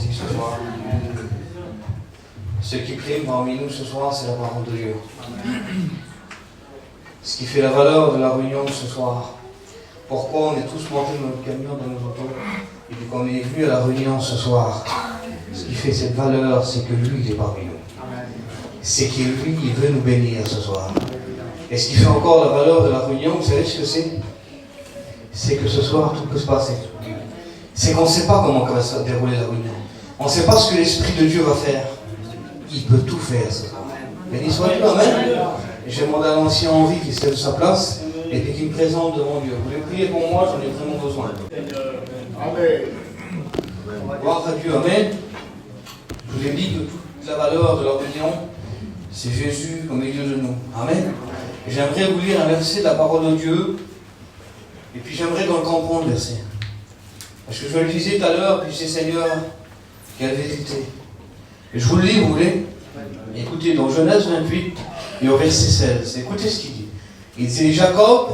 cantique ce soir. Ce qui prime parmi nous ce soir, c'est la parole de Dieu. Ce qui fait la valeur de la réunion ce soir. Pourquoi on est tous montés dans notre camion, dans nos autos, et puis qu'on est venu à la réunion ce soir. Ce qui fait cette valeur, c'est que lui, il est parmi nous. C'est que lui, il veut nous bénir ce soir. Et ce qui fait encore la valeur de la réunion, vous savez ce que c'est? C'est que ce soir, tout peut se passer. C'est qu'on ne sait pas comment va se dérouler la réunion. On ne sait pas ce que l'Esprit de Dieu va faire. Il peut tout faire ce soir. Béni soit Dieu, amen. J'ai demandé à l'ancien Henri qui se lève de sa place et puis qui me présente devant Dieu. Vous voulez prier pour moi, j'en ai vraiment besoin. Amen. Gloire à Dieu, amen. Je vous ai dit que toute la valeur de la réunion, c'est Jésus au milieu de nous. Amen. J'aimerais vous lire un verset de la parole de Dieu. Et puis j'aimerais qu'on le comprenne, le verset. Parce que je le disais tout à l'heure, puis c'est Seigneur, quelle vérité. Et je vous le lis, vous voulez? Écoutez, dans Genèse 28, et au verset 16, écoutez ce qu'il dit. Il dit, Jacob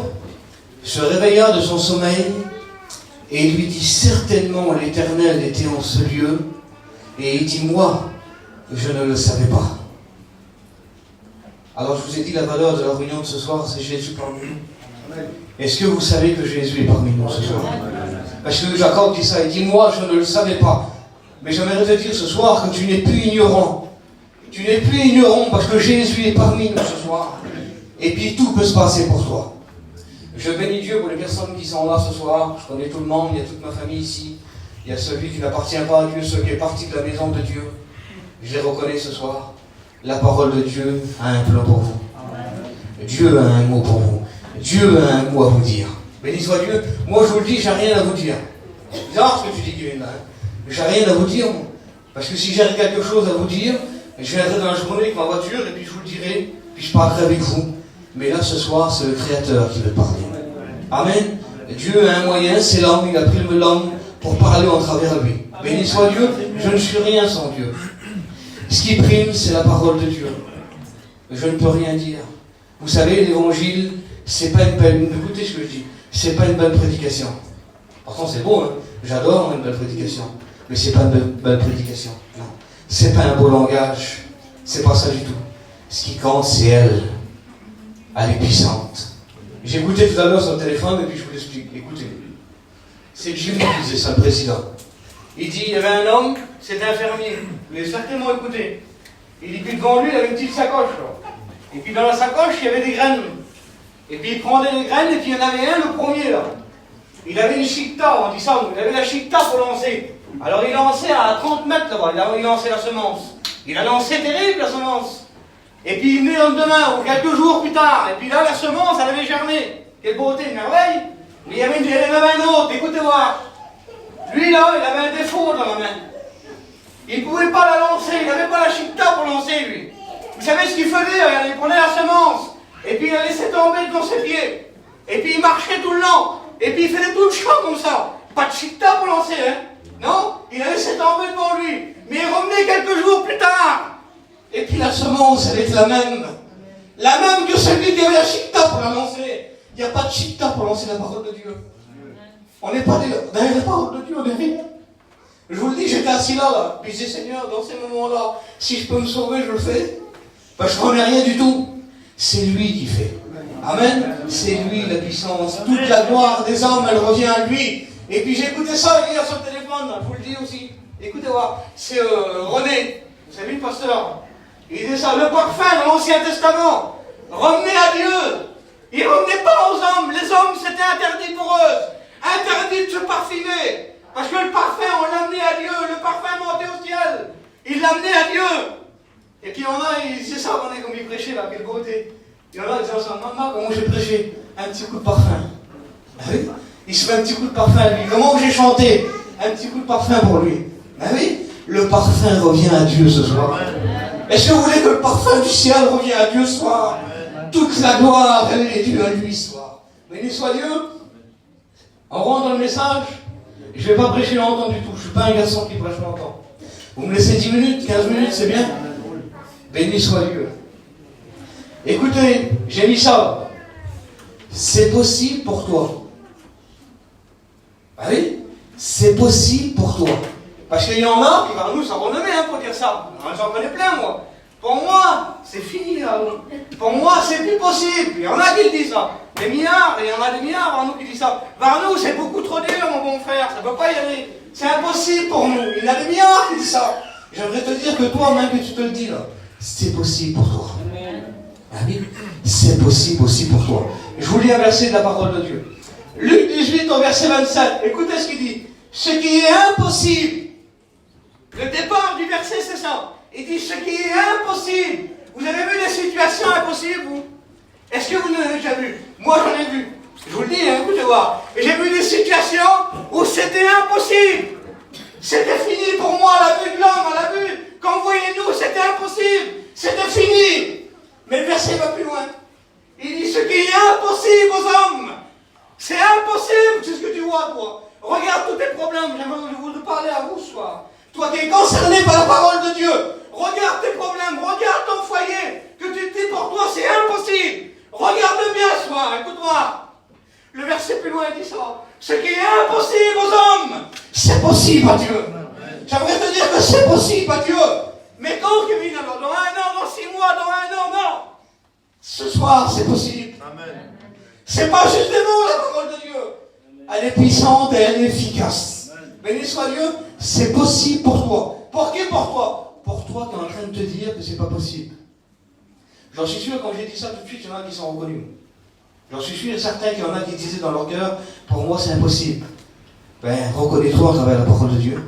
se réveilla de son sommeil, et il lui dit, certainement l'Éternel était en ce lieu, et il dit, moi, je ne le savais pas. Alors je vous ai dit, la valeur de la réunion de ce soir, c'est Jésus parmi nous. Est-ce que vous savez que Jésus est parmi nous ce soir? Parce que Jacob dit ça, il dit, moi, je ne le savais pas. Mais j'aimerais te dire ce soir que tu n'es plus ignorant. Tu n'es plus ignorant parce que Jésus est parmi nous ce soir. Et puis tout peut se passer pour toi. Je bénis Dieu pour les personnes qui sont là ce soir. Je connais tout le monde, il y a toute ma famille ici. Il y a celui qui n'appartient pas à Dieu, celui qui est parti de la maison de Dieu. Je les reconnais ce soir. La parole de Dieu a un plan pour vous. Dieu a un mot pour vous. Dieu a un mot à vous dire. Béni soit Dieu. Moi je vous le dis, j'ai rien à vous dire. C'est bizarre ce que tu dis, Kevin. J'ai rien à vous dire. Parce que si j'ai quelque chose à vous dire, je viendrai dans la journée avec ma voiture et puis je vous le dirai, puis je parlerai avec vous. Mais là ce soir, c'est le Créateur qui veut parler. Amen. Dieu a un moyen, c'est l'homme, il a pris l'homme pour parler en travers lui. Béni soit Dieu, je ne suis rien sans Dieu. Ce qui prime, c'est la parole de Dieu. Je ne peux rien dire. Vous savez, l'évangile, c'est pas une belle... Écoutez ce que je dis. C'est pas une belle prédication. Pourtant, c'est beau, hein. J'adore une belle prédication. Mais c'est pas une belle prédication. Non. C'est pas un beau langage. C'est pas ça du tout. Ce qui compte, c'est elle. Elle est puissante. J'ai écouté tout à l'heure sur le téléphone et puis je vous l'explique. Écoutez. C'est Jimmy qui disait ça, le président. Il dit, il y avait un homme, c'était infirmier. Vous l'avez certainement écouté. Il dit, puis devant lui, il avait une petite sacoche. Là. Et puis dans la sacoche, il y avait des graines. Et puis il prenait les graines, et puis il y en avait un, le premier là. Il avait une chicta, on dit ça, il avait la chicta pour lancer. Alors il lançait à 30 mètres là-bas, il lançait la semence. Il a lancé terrible la semence. Et puis il venait le lendemain, ou quelques jours plus tard, et puis là la semence, elle avait germé. Quelle beauté, une merveille. Mais il y avait même un autre, écoutez voir. Lui là, il avait un défaut dans la main. Il ne pouvait pas la lancer, il n'avait pas la chicta pour lancer lui. Vous savez ce qu'il faisait? Il prenait la semence, et puis il la laissait tomber dans ses pieds. Et puis il marchait tout le long, et puis il faisait tout le champ comme ça. Pas de chicta pour lancer, hein? Non? Il la laissait tomber devant lui. Mais il revenait quelques jours plus tard. Et puis la semence, elle était la même. La même que celui qui avait la chicta pour la lancer. Il n'y a pas de chicta pour lancer la parole de Dieu. On n'est pas derrière la parole de Dieu, on est rien. Je vous le dis, j'étais assis là. Puis je dis, Seigneur, dans ces moments-là, si je peux me sauver, je le fais. Parce que je ne connais rien du tout. C'est lui qui fait. Amen. C'est lui la puissance. Toute la gloire des hommes, elle revient à lui. Et puis j'ai écouté ça hier sur le téléphone, je vous le dis aussi. Écoutez voir, c'est René, vous savez le pasteur. Il disait ça, le parfum de l'Ancien Testament, revenez à Dieu. Il ne revenait pas aux hommes. Les hommes, c'était interdit pour eux. Interdit de se parfumer. Parce que le parfum, on l'amenait à Dieu. Le parfum montait au ciel. Il l'amenait à Dieu. Et puis il y en a, c'est ça, on est comme il prêchait là, quelle beauté. Il y en a qui disent ça, maman, comment j'ai prêché? Un petit coup de parfum. Ah oui? Il se met un petit coup de parfum à lui. Comment j'ai chanté? Un petit coup de parfum pour lui. Ah oui? Le parfum revient à Dieu ce soir. Est-ce que vous voulez que le parfum du ciel revienne à Dieu ce soir? Toute la gloire, elle est due à lui ce soir. Béni soit Dieu. On rentre dans le message. Je ne vais pas prêcher longtemps du tout. Je ne suis pas un garçon qui prêche longtemps. Vous me laissez 10 minutes, 15 minutes, c'est bien? Béni soit Dieu. Écoutez, j'ai mis ça. C'est possible pour toi. Ah oui? C'est possible pour toi. Parce qu'il y en a qui vont nous s'en renommer pour dire ça. J'en connais plein, moi. Pour moi, c'est fini, là. Pour moi, c'est plus possible. Il y en a qui le disent ça. Des milliards, il y en a des milliards, Varnou, qui disent ça. Varnou, c'est beaucoup trop dur, mon bon frère. Ça ne peut pas y aller. C'est impossible pour nous. Il y en a des milliards qui disent ça. J'aimerais te dire que toi, même que tu te le dis, là, c'est possible pour toi. Amen. C'est possible aussi pour toi. Je vous lis un verset de la parole de Dieu. Luc 18 au verset 27. Écoutez ce qu'il dit. Ce qui est impossible. Le départ du verset, c'est ça. Il dit ce qui est impossible. Vous avez vu des situations impossibles, vous? Est-ce que vous en avez déjà vu? Moi, j'en ai vu. Je vous le dis, écoutez voir. J'ai vu des situations où c'était impossible. C'était fini pour moi, à la vue de l'homme, à la vue. Quand vous voyez nous, c'était impossible. C'était fini. Mais le verset va plus loin. Il dit ce qui est impossible aux hommes. C'est impossible, c'est ce que tu vois, toi. Regarde tous tes problèmes. J'aimerais vous parler à vous ce soir. Toi qui es concerné par la parole de Dieu. Regarde tes problèmes. Regarde ton foyer. Que tu te dis pour toi, c'est impossible. Regarde bien ce soir. Écoute-moi. Le verset plus loin dit ça. Ce qui est impossible aux hommes, c'est possible à Dieu. J'aimerais te dire que c'est possible à Dieu. Mais quand, Kevin, alors, dans 1 an, dans 6 mois, dans 1 an, non. Ce soir, c'est possible. Amen. C'est pas juste des mots, la parole de Dieu. Elle est puissante et elle est efficace. Béni soit Dieu, c'est possible pour toi. Pour qui pour toi? Pour toi qui es en train de te dire que c'est pas possible. J'en suis sûr, quand j'ai dit ça tout de suite, il y en a qui sont reconnus. J'en suis sûr et certain qu'il y en a qui disaient dans leur cœur, pour moi c'est impossible. Ben, reconnais-toi à travers la parole de Dieu.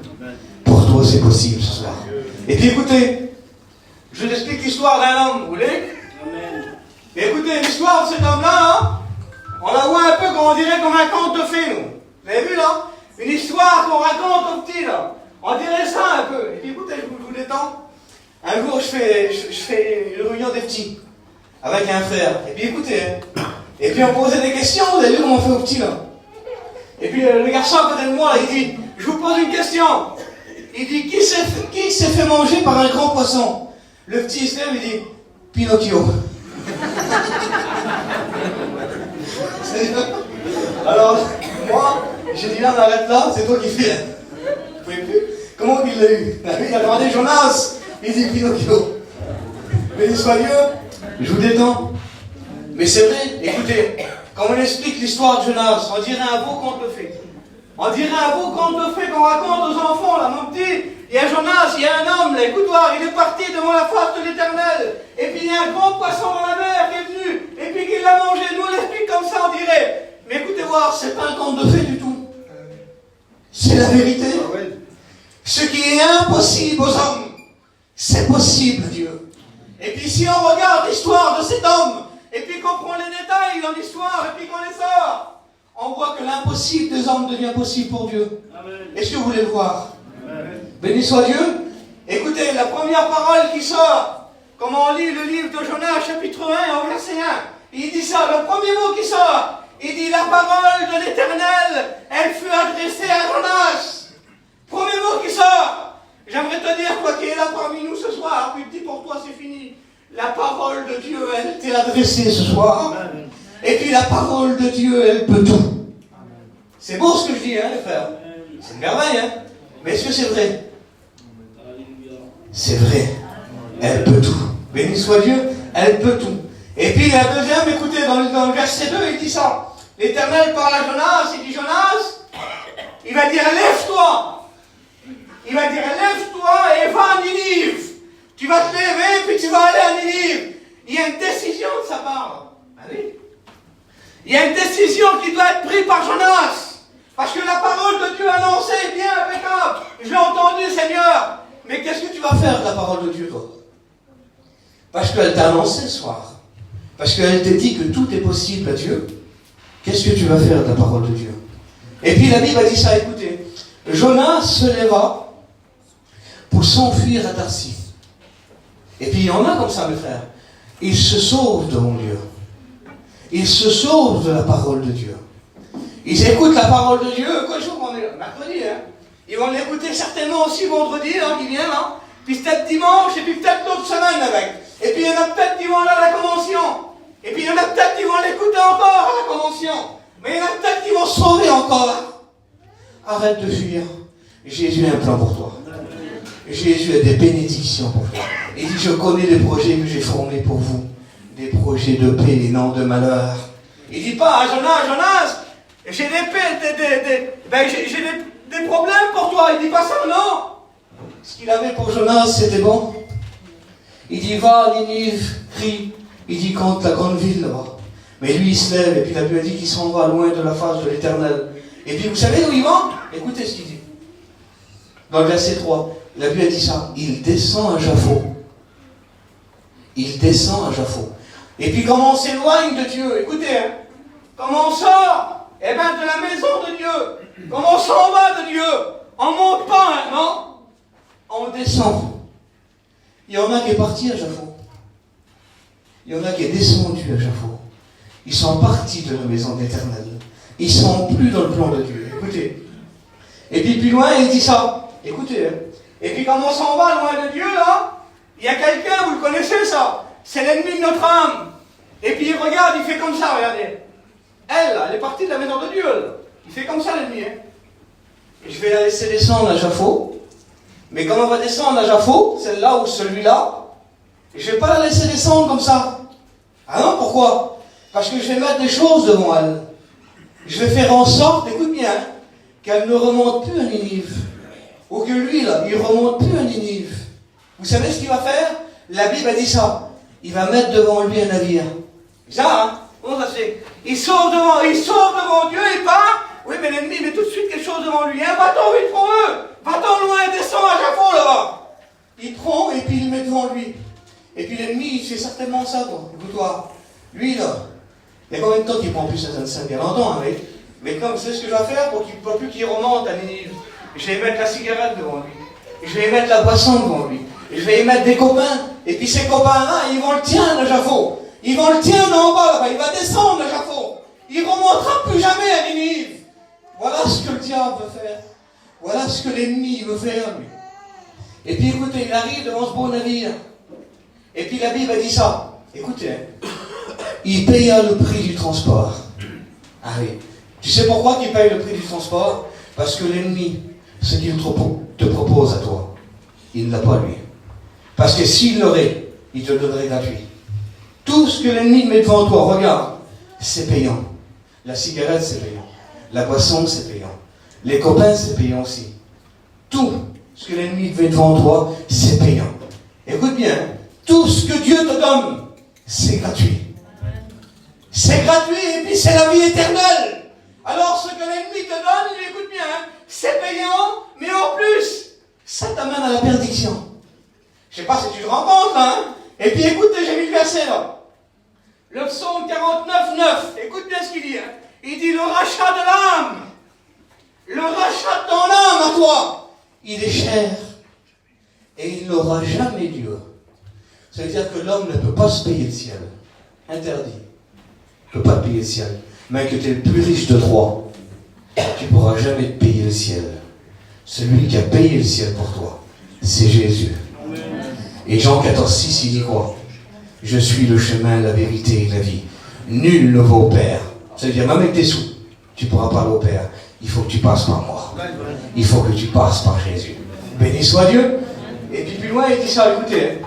Pour toi c'est possible ce soir. Et puis écoutez, je vous explique l'histoire d'un homme, vous voulez? Et écoutez, l'histoire de cet homme-là, hein, on la voit un peu comme on dirait comme un conte de fées, nous. Vous avez vu là? Une histoire qu'on raconte aux petits là. On dirait ça un peu. Et puis écoutez, je vous détends. Un jour, je fais une réunion des petits avec un frère. Et puis écoutez, hein. Et puis on posait des questions, vous avez vu comment on fait aux petits là. Et puis le garçon à côté de moi, là, il dit, je vous pose une question. Il dit, qui s'est fait manger par un grand poisson? Le petit se lève, il dit, Pinocchio. Alors, moi, j'ai dit là, on arrête là, c'est toi qui fais. Vous pouvez plus? Comment il l'a eu? Il a demandé Jonas, il dit Pinocchio. Béni soit Dieu, je vous détends. Mais c'est vrai, écoutez, quand on explique l'histoire de Jonas, on dirait un beau conte de fées. On dirait un beau conte de fées qu'on raconte aux enfants, là, mon petit. Il y a Jonas, il y a un homme, là, écoute-moi, il est parti devant la face de l'Éternel. Et puis il y a un grand poisson dans la mer qui est venu, et puis qui l'a mangé. Nous, on l'explique comme ça, on dirait. Mais écoutez voir, c'est pas un conte de fées du tout. C'est la vérité. Ce qui est impossible aux hommes, c'est possible à Dieu. Et puis si on regarde l'histoire de cet homme, et puis qu'on prend les détails dans l'histoire, et puis qu'on les sort, on voit que l'impossible des hommes devient possible pour Dieu. Est-ce que vous voulez le voir? Amen. Béni soit Dieu. Écoutez, la première parole qui sort, comme on lit le livre de Jonas, chapitre 1, au verset 1, il dit ça, le premier mot qui sort, il dit la parole de l'Éternel, elle fut adressée à Jonas. Premier mot qui sort. J'aimerais te dire, toi qui es là parmi nous ce soir, puis dis pour toi c'est fini. La parole de Dieu, elle t'est adressée ce soir. Amen. Et puis la parole de Dieu, elle peut tout. C'est beau ce que je dis, hein, les frères. C'est une merveille, hein. Mais est-ce que c'est vrai? C'est vrai. Elle peut tout. Béni soit Dieu, elle peut tout. Et puis la deuxième, écoutez, dans le verset 2, il dit ça. L'Éternel parle à Jonas, il dit Jonas, il va dire lève-toi. Il va dire lève-toi et va à Ninive. Tu vas te lever, puis tu vas aller à Ninive. Il y a une décision de sa part. Ah oui. Il y a une décision qui doit être prise par Jonas. Parce que la parole de Dieu annoncée est bien impeccable. Je l'ai entendu, Seigneur. Mais qu'est-ce que tu vas faire de la parole de Dieu, toi? Parce qu'elle t'a annoncé ce soir. Parce qu'elle t'a dit que tout est possible à Dieu. Qu'est-ce que tu vas faire de la parole de Dieu? Et puis la Bible a dit ça, écoutez. Jonas se leva pour s'enfuir à Tarsis. Et puis il y en a comme ça, mes frères. Ils se sauvent de mon Dieu. Ils se sauvent de la parole de Dieu. Ils écoutent la parole de Dieu. Quel jour on est là? Mercredi, hein? Ils vont l'écouter certainement aussi vendredi, hein, qui vient là. Puis peut-être dimanche, et puis peut-être l'autre semaine avec. Et puis il y en a peut-être qui vont aller à la convention. Et puis il y en a peut-être qui vont l'écouter encore à la convention. Mais il y en a peut-être qui vont se sauver encore. Arrête de fuir. Jésus a un plan pour toi. Jésus a des bénédictions pour toi. Il dit, je connais les projets que j'ai formés pour vous. Des projets de paix et non de malheur. Il dit pas à Jonas, j'ai des problèmes pour toi. Il dit pas ça, non. Ce qu'il avait pour Jonas, c'était bon. Il dit, va à Ninive, crie. Il dit, contre la grande ville là-bas. Mais lui, il se lève, et puis la Bible dit qu'il s'en va loin de la face de l'Éternel. Et puis, vous savez où il va? Écoutez ce qu'il dit. Dans le verset 3, la Bible dit ça. Il descend à Jaffo. Il descend à Jaffo. Et puis, comment on s'éloigne de Dieu? Écoutez, hein. Comment on sort? Eh bien, de la maison de Dieu. Comment on s'en va de Dieu? On monte pas, hein, non? On descend. Il y en a qui est parti à Jaffo. Il y en a qui est descendu à Jaffo. Ils sont partis de la maison de l'Éternel. Ils ne sont plus dans le plan de Dieu. Écoutez. Et puis plus loin, il dit ça. Écoutez. Hein. Et puis quand on s'en va loin de Dieu, là, il y a quelqu'un, vous le connaissez ça. C'est l'ennemi de notre âme. Et puis il regarde, il fait comme ça, regardez. Elle, là, elle est partie de la maison de Dieu. Là. Il fait comme ça, l'ennemi. Hein. Et je vais la laisser descendre à Jaffo. Mais quand on va descendre à Jaffo, celle-là ou celui-là, je ne vais pas la laisser descendre comme ça. Ah non, pourquoi? Parce que je vais mettre des choses devant elle. Je vais faire en sorte, écoute bien, qu'elle ne remonte plus à Ninive. Ou que lui, là, il ne remonte plus à Ninive. Vous savez ce qu'il va faire? La Bible a dit ça. Il va mettre devant lui un navire. Ça, hein? Comment ça se fait? Il sort devant Dieu, il part. Oui, mais l'ennemi met tout de suite quelque chose devant lui. Un bateau, il prend eux. Va-t'en loin, descends à Jaffo, là-bas. Il prend et puis il le met devant lui. Et puis l'ennemi, il fait certainement ça, toi. Écoute-toi. Lui, là, il y a combien de temps qu'il ne prend plus sa scène? Bien longtemps, hein, mais comme c'est ce que je vais faire pour qu'il ne peut plus qu'il remonte à Ninive. Je vais mettre la cigarette devant lui. Je vais mettre la boisson devant lui. Je vais y mettre des copains. Et puis ces copains-là, ils vont le tiendre à Jaffo. Ils vont le tiendre en bas, là-bas. Il va descendre à Jaffo. Il ne remontera plus jamais à Ninive. Voilà ce que le diable veut faire. Voilà ce que l'ennemi veut faire, lui. Et puis écoutez, il arrive devant ce beau navire. Et puis la Bible a dit ça. Écoutez, hein. Il paya le prix du transport. Ah oui. Tu sais pourquoi il paye le prix du transport? Parce que l'ennemi, ce qu'il te propose à toi, il ne l'a pas lui. Parce que s'il l'aurait, il te le donnerait gratuit. Tout ce que l'ennemi met devant toi, regarde, c'est payant. La cigarette, c'est payant. La boisson, c'est payant. Les copains, c'est payant aussi. Tout ce que l'ennemi met devant toi, c'est payant. Écoute bien, tout ce que Dieu te donne, c'est gratuit. C'est gratuit et puis c'est la vie éternelle. Alors ce que l'ennemi te donne, il écoute bien, hein, c'est payant, mais en plus, ça t'amène à la perdition. Je ne sais pas si tu te rends compte, hein. Et puis écoute, j'ai mis le verset là. Le psaume 49, 9. Écoute bien ce qu'il dit. Hein. Il dit le rachat de l'âme. Le rachat de ton âme à toi. Il est cher. Et il n'aura jamais Dieu. Ça veut dire que l'homme ne peut pas se payer le ciel. Interdit. Il ne peut pas te payer le ciel. Mais que tu es le plus riche de trois, tu ne pourras jamais te payer le ciel. Celui qui a payé le ciel pour toi, c'est Jésus. Et Jean 14, 6, il dit quoi? Je suis le chemin, la vérité et la vie. Nul ne va au Père. Ça veut dire, même avec tes sous, tu ne pourras pas aller au Père. Il faut que tu passes par moi. Il faut que tu passes par Jésus. Béni soit Dieu. Et puis plus loin, il dit ça, écoutez.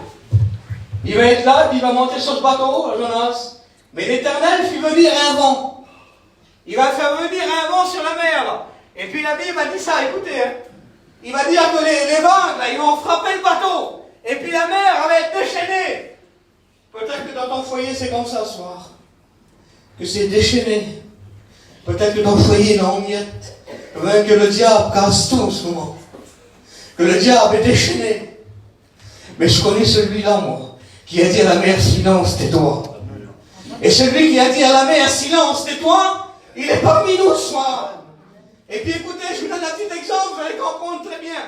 Il va être là, puis il va monter sur ce bateau, Jonas. Mais l'Éternel fit venir un vent. Il va faire venir un vent sur la mer, là. Et puis la Bible a dit ça, écoutez. Hein. Il va dire que les vagues, là, ils vont frapper le bateau. Et puis la mer, elle va être déchaînée. Peut-être que dans ton foyer, c'est comme ça ce soir. Que c'est déchaîné. Peut-être que ton foyer est en miettes. Même que le diable casse tout en ce moment. Que le diable est déchaîné. Mais je connais celui-là, moi, qui a dit à la mer, silence, tais-toi. Et celui qui a dit à la mer, silence, tais-toi, il est parmi nous ce soir. Et puis écoutez, je vous donne un petit exemple, vous allez comprendre très bien.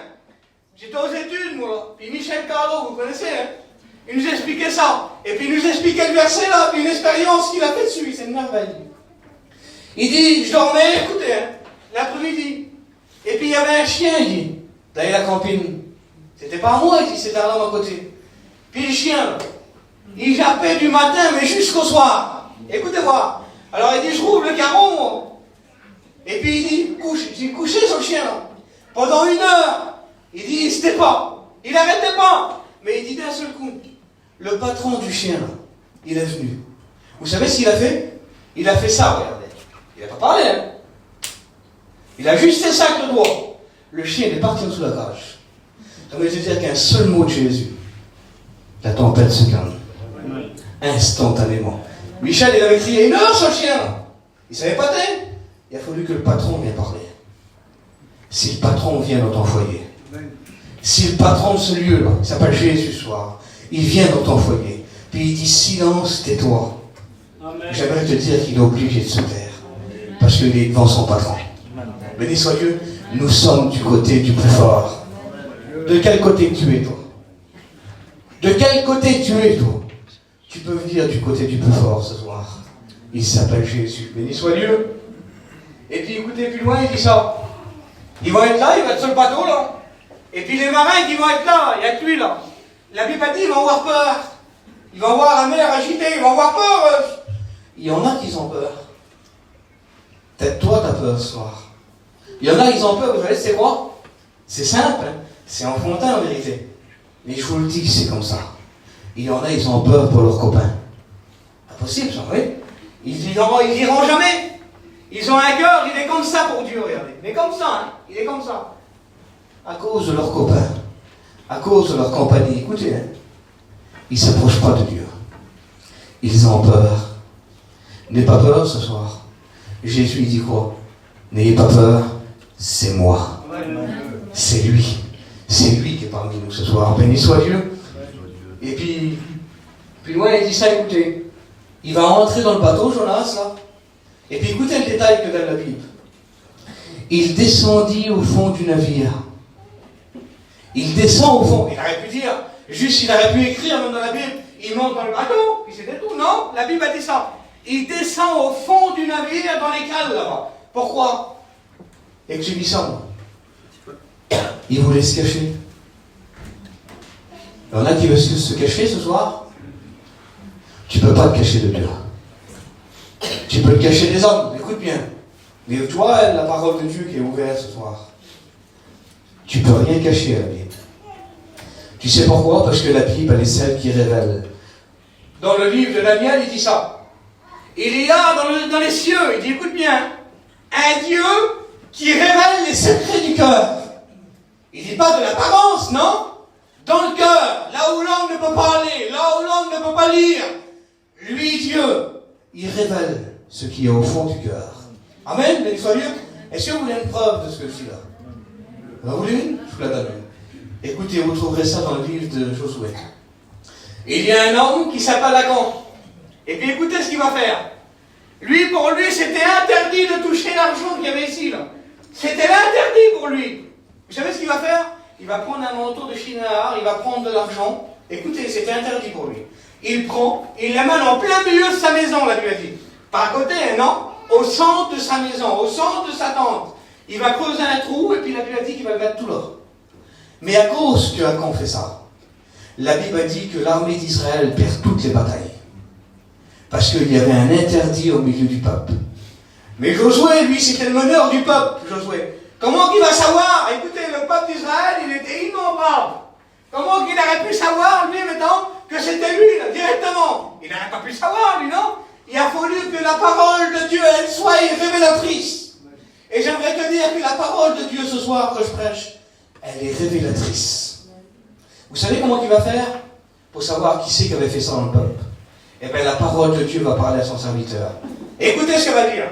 J'étais aux études, moi, puis Michel Carlo, vous connaissez, hein? Il nous expliquait ça. Et puis il nous expliquait le verset là, puis une expérience qu'il a fait dessus, c'est une merveille. Il dit, je dormais, écoutez, hein, l'après-midi. Et puis il y avait un chien, il dit, d'aller la campine. C'était pas moi, il dit, c'était un homme à côté. Puis le chien, il jappait du matin, mais jusqu'au soir. Écoutez voir. Alors il dit, je rouvre le carreau, moi. Et puis il dit, couché sur le chien là. Pendant 1 heure. Il dit, il se tait pas. Il n'arrêtait pas. Mais il dit d'un seul coup, le patron du chien, il est venu. Vous savez ce qu'il a fait? Il a fait ça, regardez. Il n'a pas parlé, hein. Il a juste fait ça avec le doigt. Le chien est parti en dessous de la cage. Ça veut dire qu'un seul mot de Jésus, la tempête se calme. Instantanément. Michel, il avait crié une heure sur le chien. Il ne savait pas dire. Il a fallu que le patron vienne parler. Si le patron vient dans ton foyer, si le patron de ce lieu-là, qui s'appelle Jésus ce soir, il vient dans ton foyer, puis il dit silence, tais-toi. J'aimerais te dire qu'il est obligé de se taire, parce qu'il est devant son patron. Béni soit Dieu, nous sommes du côté du plus fort. De quel côté tu es, toi? De quel côté tu es, toi? Tu peux venir du côté du plus fort ce soir. Il s'appelle Jésus. Béni soit Dieu. Et puis écoutez, plus loin, il dit ça. Ils vont être là, il va être sur le bateau, là. Et puis les marins qui vont être là, il n'y a que lui, là. La Bible a dit, ils vont avoir peur. Ils vont voir la mer agitée, ils vont avoir peur. Il y en a qui ont peur. Peut-être toi, tu as peur ce soir. Il y en a qui ont peur, vous savez, c'est quoi? C'est simple, hein? C'est enfantin en vérité. Mais je vous le dis, c'est comme ça. Il y en a, ils ont peur pour leurs copains. Impossible, ça, oui. Ils diront jamais. Ils ont un cœur, il est comme ça pour Dieu, regardez. Il est comme ça, hein. Il est comme ça. À cause de leurs copains, à cause de leur compagnie, écoutez, hein, ils ne s'approchent pas de Dieu. Ils ont peur. N'ayez pas peur ce soir. Jésus dit quoi? N'ayez pas peur, c'est moi. C'est lui. C'est lui qui est parmi nous ce soir. Béni soit Dieu. Et puis loin, il dit ça, écoutez. Il va entrer dans le bateau, Jonas, là. Et puis écoutez le détail que donne la Bible. Il descendit au fond du navire. Il descend au fond. Il aurait pu dire, juste il aurait pu écrire même dans la Bible, il monte dans le bateau, puis c'était tout. Non, la Bible a dit ça. Il descend au fond du navire dans les cales là-bas. Pourquoi? Exubissant. Il voulait se cacher. Il y en a qui veulent se cacher ce soir. Tu ne peux pas te cacher de Dieu. Tu peux te cacher des hommes, écoute bien. Mais tu vois, la parole de Dieu qui est ouverte ce soir. Tu ne peux rien cacher à la Bible. Tu sais pourquoi? Parce que la Bible, elle est celle qui révèle. Dans le livre de Daniel, il dit ça. Il y a dans les cieux, il dit, écoute bien, un Dieu qui révèle les secrets du cœur. Il ne dit pas de l'apparence, non? Dans le cœur, là où l'homme ne peut pas aller, là où l'homme ne peut pas lire. Lui, Dieu, il révèle ce qui est au fond du cœur. Amen, béni soit Dieu. Est-ce que vous voulez une preuve de ce que je dis là? Vous voulez une? Je vous la donne. Écoutez, vous trouverez ça dans le livre de Josué. Il y a un homme qui s'appelle Achan. Et puis écoutez ce qu'il va faire. Lui, pour lui, c'était interdit de toucher l'argent qu'il y avait ici, là. C'était l'interdit pour lui. Vous savez ce qu'il va faire? Il va prendre un manteau de Shinar, il va prendre de l'argent. Écoutez, c'était interdit pour lui. Il prend, il l'amène en plein milieu de sa maison, là, lui a dit. Pas à côté, non? Au centre de sa maison, au centre de sa tente. Il va creuser un trou, et puis la Bible a dit qu'il va le mettre tout là. Mais à cause que Achan fait ça, la Bible a dit que l'armée d'Israël perd toutes les batailles. Parce qu'il y avait un interdit au milieu du peuple. Mais Josué, lui, c'était le meneur du peuple, Josué. Comment qu'il va savoir? Écoutez, le peuple d'Israël, il était innombrable. Comment qu'il aurait pu savoir, lui, maintenant, que c'était lui, là, directement? Il n'aurait pas pu savoir, lui, non? Il a fallu que la parole de Dieu, elle soit révélatrice. Et j'aimerais te dire que la parole de Dieu, ce soir, que je prêche, elle est révélatrice. Vous savez comment il va faire? Pour savoir qui c'est qui avait fait ça dans le peuple. Eh bien, la parole de Dieu va parler à son serviteur. Écoutez ce qu'il va dire.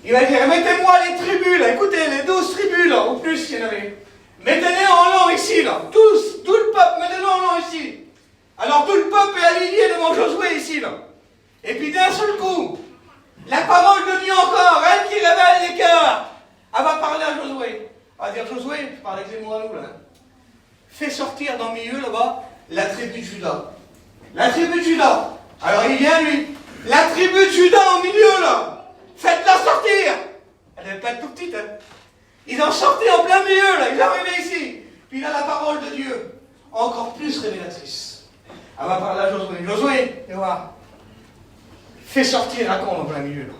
Il va dire, mettez-moi les tribus, là. Écoutez, les 12 tribus, là, au plus, il y en avait. Mettez-les en rang ici, là. Tous, tout le peuple, mettez-les en rang ici. Alors, tout le peuple est aligné devant Josué, ici, là. Et puis, d'un seul coup, la parole de Dieu encore, elle qui révèle les cœurs, elle va parler à Josué. Elle va dire, Josué, je parle avec les mots à nous, là. Fais sortir dans le milieu, là-bas, la tribu de Juda. La tribu de Juda. Alors, il vient, lui. La tribu de Juda au milieu, là. Faites-la sortir. Elle n'est pas toute petite, hein. Ils ont sorti en plein milieu, là. Ils sont arrivés ici. Puis là, la parole de Dieu, encore plus révélatrice. Elle va parler à Josué. Josué, tu vois. Fais sortir Achan en plein milieu, là.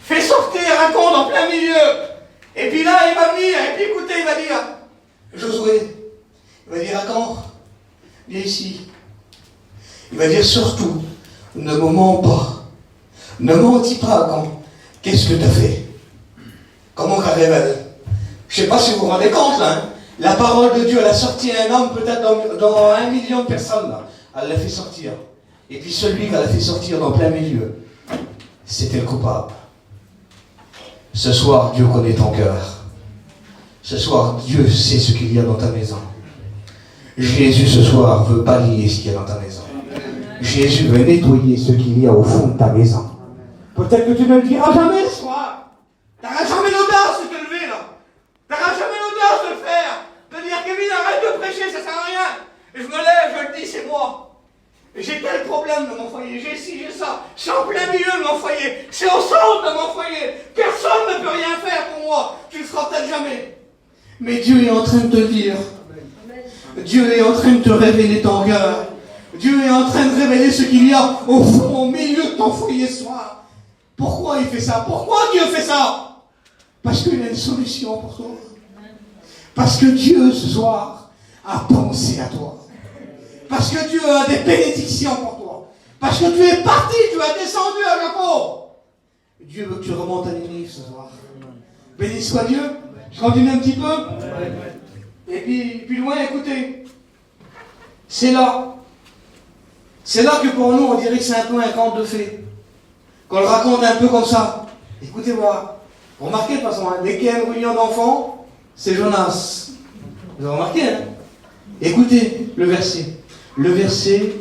Fais sortir Achan en plein milieu. Et puis là, il va venir. Et puis écoutez, il va dire, Josué, Il va dire à quand? Viens ici. Il va dire surtout, ne me mens pas. Ne mentis pas à quand. Qu'est-ce que tu as fait? Comment qu'elle révèle? Je ne sais pas si vous vous rendez compte là. Hein? La parole de Dieu, elle a sorti un homme peut-être dans 1 million de personnes là. Elle l'a fait sortir. Et puis celui qu'elle a fait sortir dans plein milieu, c'était le coupable. Ce soir, Dieu connaît ton cœur. Ce soir, Dieu sait ce qu'il y a dans ta maison. Jésus, ce soir, veut balayer ce qu'il y a dans ta maison. Jésus veut nettoyer ce qu'il y a au fond de ta maison. Peut-être que tu ne le diras jamais ce soir. Tu n'auras jamais l'audace de te lever là. Tu n'auras jamais l'audace de le faire. De dire, Kevin, arrête de prêcher, ça ne sert à rien. Et je me lève, je le dis, c'est moi. J'ai tel problème dans mon foyer, j'ai ci, j'ai ça. C'est en plein milieu de mon foyer. C'est au centre de mon foyer. Personne ne peut rien faire pour moi. Tu ne le feras peut-être jamais. Mais Dieu est en train de te le dire. Dieu est en train de te révéler ton cœur. Dieu est en train de révéler ce qu'il y a au fond, au milieu de ton foyer ce soir. Pourquoi il fait ça? Pourquoi Dieu fait ça? Parce qu'il a une solution pour toi. Parce que Dieu, ce soir, a pensé à toi. Parce que Dieu a des bénédictions pour toi. Parce que tu es parti, tu as descendu à Jacob. Dieu veut que tu remontes à Ninive ce soir. Béni soit Dieu. Je continue un petit peu. Et puis, plus loin, écoutez. C'est là. C'est là que pour nous, on dirait que c'est un peu un conte de fées. Qu'on le raconte un peu comme ça. Écoutez, voilà. Remarquez de toute façon, hein, dès qu'il y a une réunion d'enfants, c'est Jonas. Vous avez remarqué, hein? Écoutez le verset. Le verset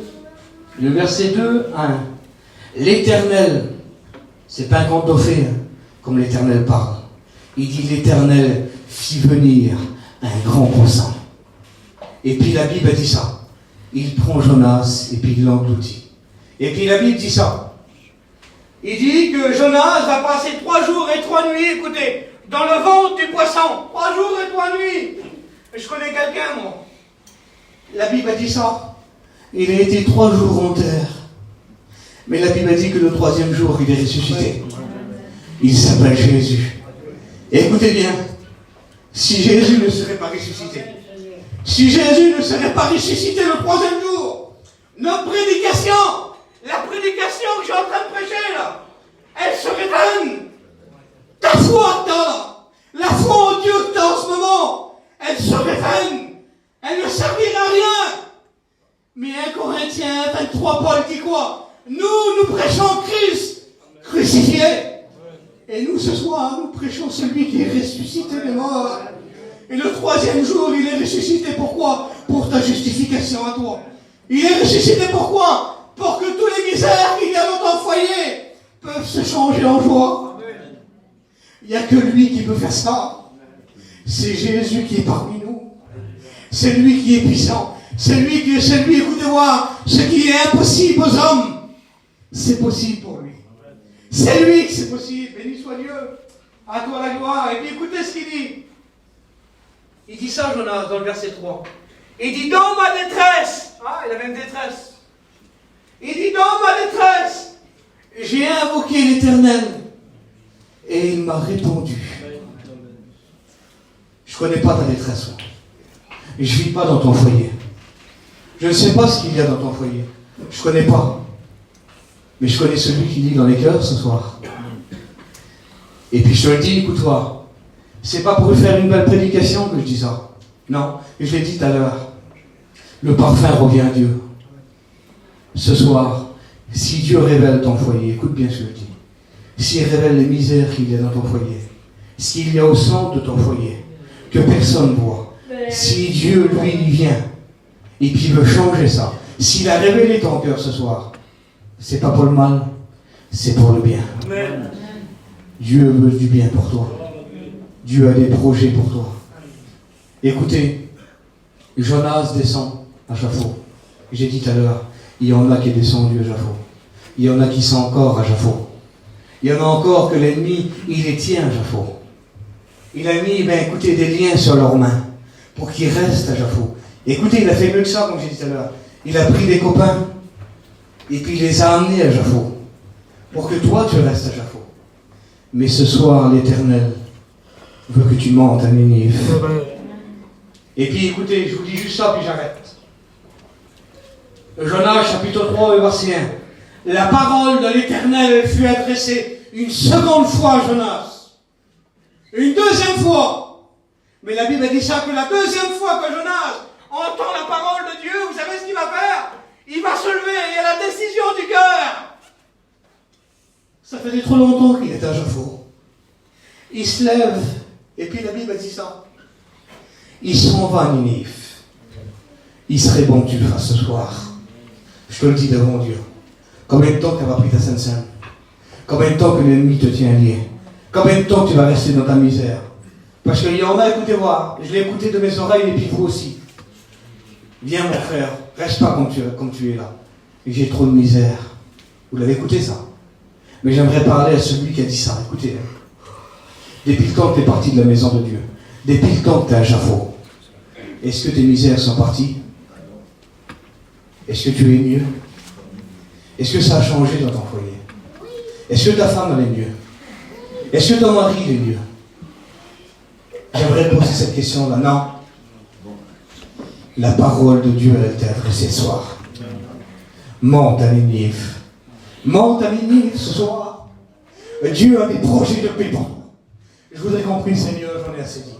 2, 1. L'Éternel, c'est pas un conte de fées, hein, comme l'Éternel parle. Il dit l'Éternel fit venir un grand poisson. Et puis la Bible dit ça. Il prend Jonas et puis il l'engloutit. Et puis la Bible dit ça. Il dit que Jonas va passer 3 jours et 3 nuits, écoutez, dans le ventre du poisson. 3 jours et 3 nuits. Et je connais quelqu'un, moi. La Bible a dit ça. Il a été 3 jours en terre. Mais la Bible a dit que le 3e jour, il est ressuscité. Il s'appelle Jésus. Et écoutez bien, si Jésus ne serait pas ressuscité, si Jésus ne serait pas ressuscité le 3e jour, notre prédication, la prédication que je suis en train de prêcher là, elle serait vaine. Ta foi que t'as là, la foi en Dieu que t'as en ce moment, elle serait vaine. Elle ne servira à rien. Mais 1 Corinthiens 23, Paul dit quoi? Nous prêchons Christ crucifié. Et nous, ce soir, nous prêchons celui qui est ressuscité des morts. Et le 3e jour, il est ressuscité. Pourquoi? Pour ta justification à toi. Il est ressuscité pourquoi? Pour que tous les misères qu'il y a dans ton foyer peuvent se changer en joie. Il n'y a que lui qui peut faire ça. C'est Jésus qui est parmi nous. C'est lui qui est puissant. C'est lui, écoutez voir, ce qui est impossible aux hommes, c'est possible pour lui. C'est lui que c'est possible. Béni soit Dieu. À toi la gloire. Et puis écoutez ce qu'il dit. Il dit ça, Jonas, dans le verset 3. Il dit, dans ma détresse. Ah, il avait une détresse. Il dit, dans ma détresse, j'ai invoqué l'Éternel. Et il m'a répondu. Je ne connais pas ta détresse. Je ne vis pas dans ton foyer. Je ne sais pas ce qu'il y a dans ton foyer. Je ne connais pas. Mais je connais celui qui lit dans les cœurs ce soir. Et puis je te le dis, écoute-toi. C'est pas pour faire une belle prédication que je dis ça. Non, je l'ai dit tout à l'heure. Le parfum revient à Dieu. Ce soir, si Dieu révèle ton foyer, écoute bien ce que je dis. S'il révèle les misères qu'il y a dans ton foyer, ce qu'il y a au centre de ton foyer, que personne ne voit, si Dieu, lui, il vient, et puis il veut changer ça, s'il a révélé ton cœur ce soir, c'est pas pour le mal, c'est pour le bien. Amen. Dieu veut du bien pour toi. Dieu a des projets pour toi. Écoutez, Jonas descend à Jaffo. J'ai dit tout à l'heure, il y en a qui est descendu à Jaffo. Il y en a qui sont encore à Jaffo. Il y en a encore que l'ennemi, il les tient à Jaffo. Il a mis, écoutez, des liens sur leurs mains pour qu'ils restent à Jaffo. Écoutez, il a fait mieux que ça, comme j'ai dit tout à l'heure. Il a pris des copains et puis il les a amenés à Jaffo pour que toi, tu restes à Jaffo. Mais ce soir, l'Éternel veut que tu montes à Ninive. Et puis écoutez, je vous dis juste ça, puis j'arrête. Jonas, chapitre 3, verset 1. La parole de l'Éternel fut adressée une seconde fois à Jonas. Une deuxième fois. Mais la Bible dit ça que la deuxième fois que Jonas entend la parole de Dieu, vous savez ce qu'il va faire? Il va se lever, il y a la décision du cœur. Ça faisait trop longtemps qu'il était à Jaffo. Il se lève, et puis la Bible dit ça. Il s'en va à Ninive. Il serait bon que tu le fasses ce soir. Je te le dis devant Dieu. Combien de temps tu vas pris ta Sainte Seine? Combien de temps que l'ennemi te tient lié? Combien de temps tu vas rester dans ta misère? Parce qu'il y en a, écoutez voir, je l'ai écouté de mes oreilles et puis vous aussi. Viens mon frère, reste pas comme tu es là. J'ai trop de misère. Vous l'avez écouté ça? Mais j'aimerais parler à celui qui a dit ça. Écoutez, depuis le temps que tu es parti de la maison de Dieu, depuis le temps que tu es à Jaffo, est-ce que tes misères sont parties? Est-ce que tu es mieux? Est-ce que ça a changé dans ton foyer? Est-ce que ta femme allait mieux? Est-ce que ton mari est mieux? J'aimerais poser cette question-là. Non. La parole de Dieu, elle t'est adressée ce soir. Monte à Ninive. Monte à Ninive ce soir. Dieu a des projets de paix pour toi. Je voudrais qu'on prie, Seigneur, j'en ai assez dit.